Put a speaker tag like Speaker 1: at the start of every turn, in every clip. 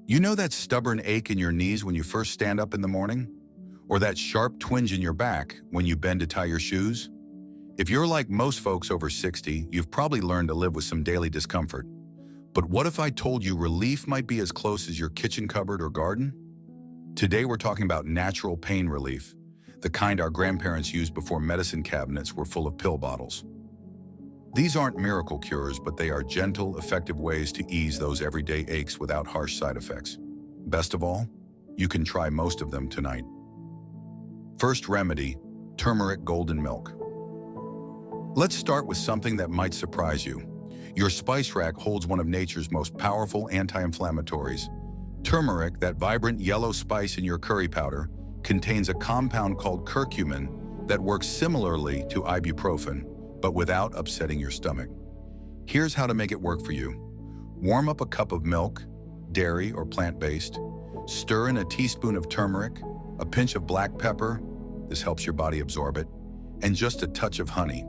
Speaker 1: You know that stubborn ache in your knees when you first stand up in the morning? Or that sharp twinge in your back when you bend to tie your shoes? If you're like most folks over 60, you've probably learned to live with some daily discomfort. But what if I told you relief might be as close as your kitchen cupboard or garden? Today we're talking about natural pain relief, the kind our grandparents used before medicine cabinets were full of pill bottles. These aren't miracle cures, but they are gentle, effective ways to ease those everyday aches without harsh side effects. Best of all, you can try most of them tonight. First remedy, turmeric golden milk. Let's start with something that might surprise you. Your spice rack holds one of nature's most powerful anti-inflammatories. Turmeric, that vibrant yellow spice in your curry powder, contains a compound called curcumin that works similarly to ibuprofen, but without upsetting your stomach. Here's how to make it work for you. Warm up a cup of milk, dairy or plant-based. Stir in a teaspoon of turmeric, a pinch of black pepper, this helps your body absorb it, and just a touch of honey.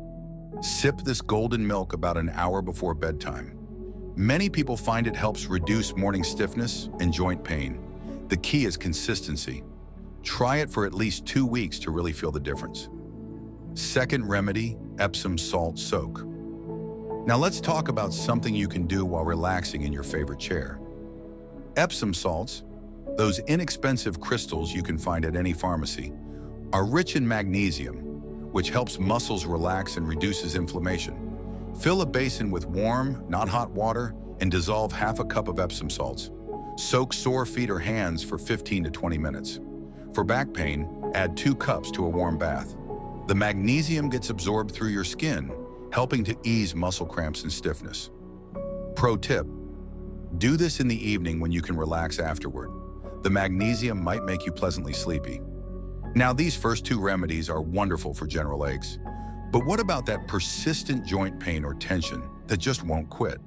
Speaker 1: Sip this golden milk about an hour before bedtime. Many people find it helps reduce morning stiffness and joint pain. The key is consistency. Try it for at least 2 weeks to really feel the difference. Second remedy, Epsom salt soak. Now let's talk about something you can do while relaxing in your favorite chair. Epsom salts, those inexpensive crystals you can find at any pharmacy, are rich in magnesium, which helps muscles relax and reduces inflammation. Fill a basin with warm, not hot water and dissolve half a cup of Epsom salts. Soak sore feet or hands for 15 to 20 minutes. For back pain, add 2 cups to a warm bath. The magnesium gets absorbed through your skin, helping to ease muscle cramps and stiffness. Pro tip, do this in the evening when you can relax afterward. The magnesium might make you pleasantly sleepy. Now, these first 2 remedies are wonderful for general aches. But what about that persistent joint pain or tension that just won't quit?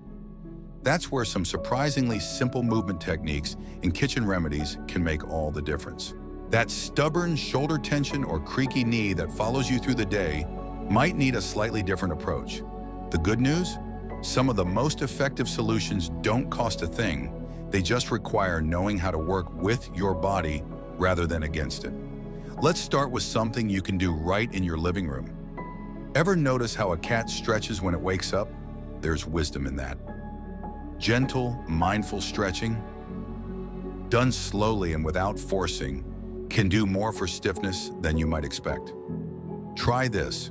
Speaker 1: That's where some surprisingly simple movement techniques and kitchen remedies can make all the difference. That stubborn shoulder tension or creaky knee that follows you through the day might need a slightly different approach. The good news? Some of the most effective solutions don't cost a thing. They just require knowing how to work with your body rather than against it. Let's start with something you can do right in your living room. Ever notice how a cat stretches when it wakes up? There's wisdom in that. Gentle, mindful stretching, done slowly and without forcing, can do more for stiffness than you might expect. Try this.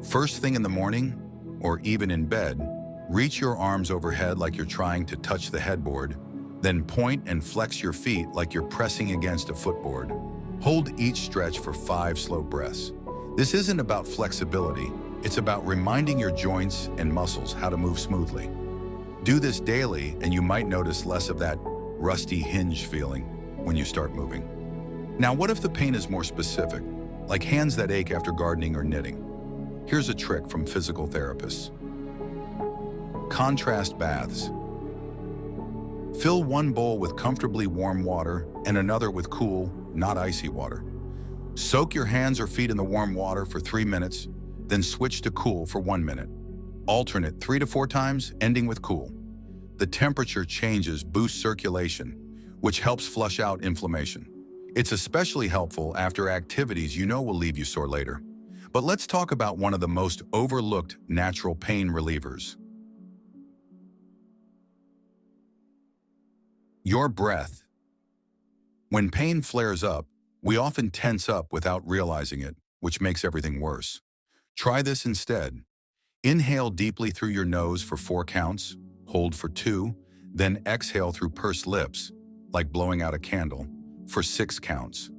Speaker 1: First thing in the morning, or even in bed, reach your arms overhead like you're trying to touch the headboard, then point and flex your feet like you're pressing against a footboard. Hold each stretch for 5 slow breaths. This isn't about flexibility, it's about reminding your joints and muscles how to move smoothly. Do this daily and you might notice less of that rusty hinge feeling when you start moving. Now, what if the pain is more specific, like hands that ache after gardening or knitting? Here's a trick from physical therapists. Contrast baths. Fill one bowl with comfortably warm water and another with cool, not icy water. Soak your hands or feet in the warm water for 3 minutes, then switch to cool for 1 minute. Alternate 3 to 4 times, ending with cool. The temperature changes boosts circulation, which helps flush out inflammation. It's especially helpful after activities you know will leave you sore later. But let's talk about one of the most overlooked natural pain relievers. Your breath. When pain flares up, we often tense up without realizing it, which makes everything worse. Try this instead. Inhale deeply through your nose for 4 counts, hold for 2, then exhale through pursed lips, like blowing out a candle, for 6 counts.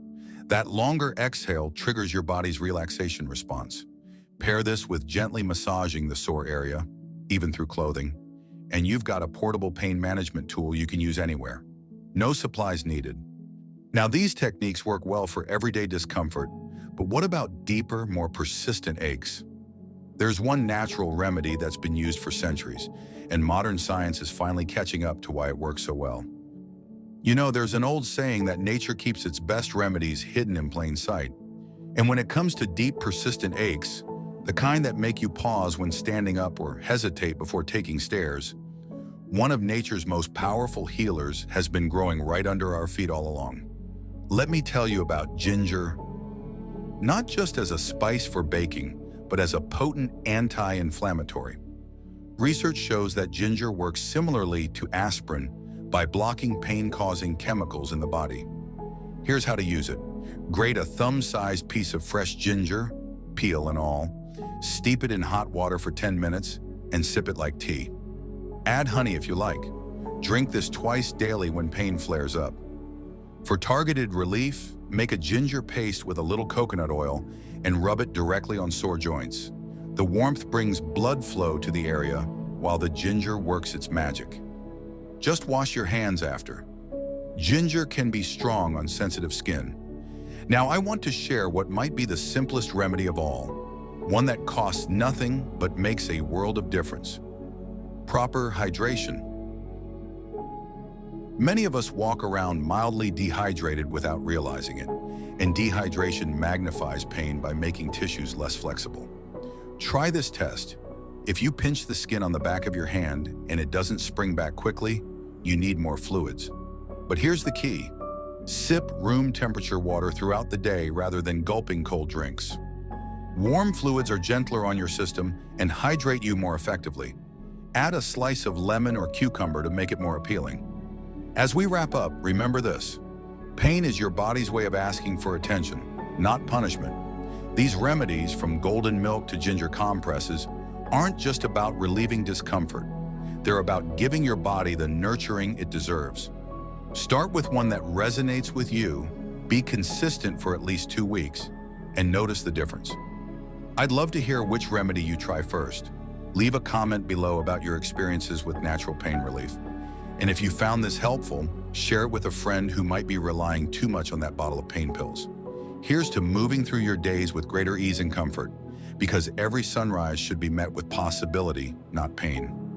Speaker 1: That longer exhale triggers your body's relaxation response. Pair this with gently massaging the sore area, even through clothing, and you've got a portable pain management tool you can use anywhere. No supplies needed. Now, these techniques work well for everyday discomfort, but what about deeper, more persistent aches? There's one natural remedy that's been used for centuries, and modern science is finally catching up to why it works so well. You know, there's an old saying that nature keeps its best remedies hidden in plain sight. And when it comes to deep, persistent aches, the kind that make you pause when standing up or hesitate before taking stairs, One of nature's most powerful healers has been growing right under our feet all along. Let me tell you about ginger, not just as a spice for baking, but as a potent anti-inflammatory. Research shows that ginger works similarly to aspirin by blocking pain-causing chemicals in the body. Here's how to use it. Grate a thumb-sized piece of fresh ginger, peel and all, steep it in hot water for 10 minutes, and sip it like tea. Add honey if you like. Drink this twice daily when pain flares up. For targeted relief, make a ginger paste with a little coconut oil and rub it directly on sore joints. The warmth brings blood flow to the area while the ginger works its magic. Just wash your hands after. Ginger can be strong on sensitive skin. Now I want to share what might be the simplest remedy of all, one that costs nothing but makes a world of difference. Proper hydration. Many of us walk around mildly dehydrated without realizing it, and dehydration magnifies pain by making tissues less flexible. Try this test. If you pinch the skin on the back of your hand and it doesn't spring back quickly, you need more fluids. But here's the key. Sip room temperature water throughout the day rather than gulping cold drinks. Warm fluids are gentler on your system and hydrate you more effectively. Add a slice of lemon or cucumber to make it more appealing. As we wrap up, remember this. Pain is your body's way of asking for attention, not punishment. These remedies, from golden milk to ginger compresses, aren't just about relieving discomfort. They're about giving your body the nurturing it deserves. Start with one that resonates with you, be consistent for at least 2 weeks, and notice the difference. I'd love to hear which remedy you try first. Leave a comment below about your experiences with natural pain relief. And if you found this helpful, share it with a friend who might be relying too much on that bottle of pain pills. Here's to moving through your days with greater ease and comfort, because every sunrise should be met with possibility, not pain.